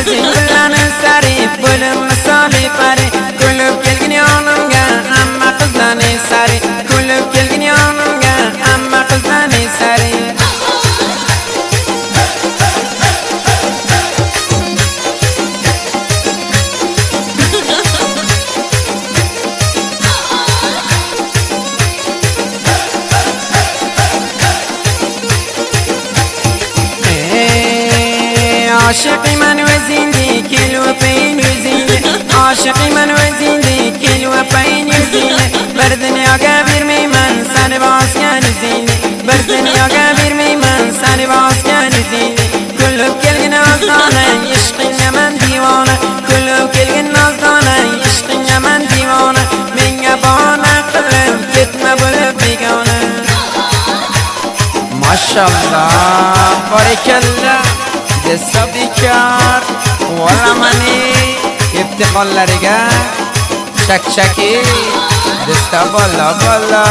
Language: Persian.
yuzing gullanib sari bo'lim misoli pari kulib kelgin yonimga hamma qizlarni sari kulib kelgin yonimga hamma qizlarni sari عاشقی من و زنده کل و پین و زنده عاشقی من و زنده کل و پین و زنده بر دنیا گبیر می من سر باز کن زنده بر دنیا گبیر می من سر باز کن زنده کلوب کلگن آزدانه عشقی من دیوانه کلوب کلگن آزدانه عشقی من دیوانه منگه بانه قلب کتمه بلب بیگانه ماشالله بارکالله دستا بیکار والا منی افتخارlariga شک شکی دستا بالا بالا